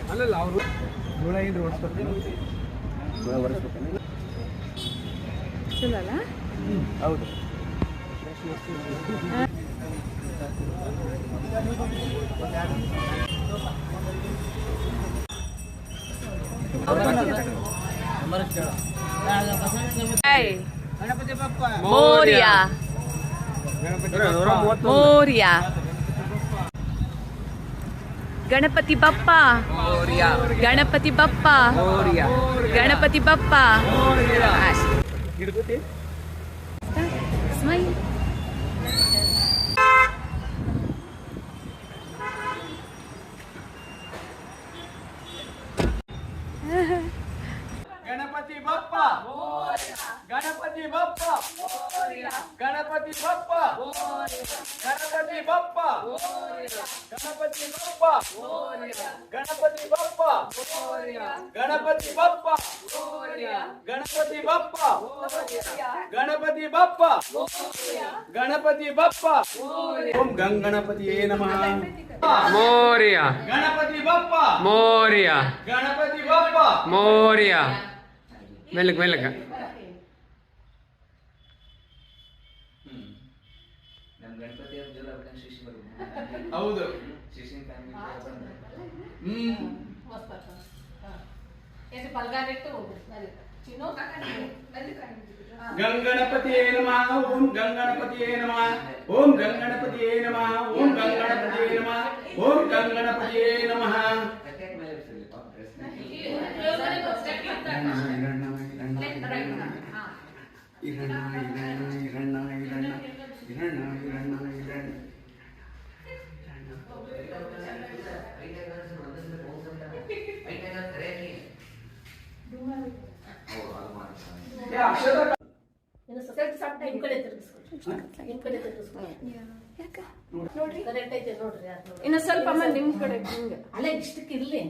ಅಲ್ಲಲ್ಲ ಅವರು ಧೂಳ ಏನ್ರಿ ಓಡಿಸ್ಕೊಡ್ತೀನಿ ಚಲೋ ಅಲ್ಲ? ಹೌದು. ಗಣಪತಿ ಬಪ್ಪ ಮೋರ್ಯ ಮೋರ್ಯ. ಗಣಪತಿ ಬಪ್ಪ ಗಣಪತಿ ಬಪ್ಪ ಗಣಪತಿ ಬಪ್ಪ. ಸ್ಮೈಲ್. ಗಣಪತಿ ಬಪ್ಪ ಗಣಪತಿ ಬಪ್ಪ ಗಣಪತಿ ಬಪ್ಪ ಗಣಪತಿ ಬಪ್ಪ ಗಣಪತಿ ಬಪ್ಪ ಗಣಪತಿ ಬಪ್ಪ ಗಣಪತಿ ಬಪ್ಪ ಗಣಪತಿ ಬಪ್ಪ ಗಣಪತಿ ಬಪ್ಪ ಗಣಪತಿ ಬಪ್ಪ. ಓಂ ಗಂಗಣಪತಿಯೇ ನಮಃ. ಮೋರ್ಯ ಗಣಪತಿ ಬಪ್ಪ ಮೋರ್ಯ ಗಣಪತಿ ಬಪ್ಪ ಮೋರ್ಯ. ಮೆಲ್ಲಕ ಮೆಲ್ಲಕ. ಹೌದು. ಗಂಗಣಪತಿಯೇ ನಮಃ. ಓಂ ಗಂಗಣಪತಿಯೇ ನಮಃ. ಓಂ ಗಂಗಣಪತಿಯೇ ನಮಃ. ಓಂ ಗಂಗಣಪತಿಯೇ ನಮಃ. ಓಂ ಗಂಗಣಪತಿಯೇ ನಮಃ. ಇನ್ನು ಸ್ವಲ್ಪ ನಿಮ್ ಕಡೆ ಅಲ್ಲ ಇಷ್ಟಕ್ಕಿರ್ಲಿ.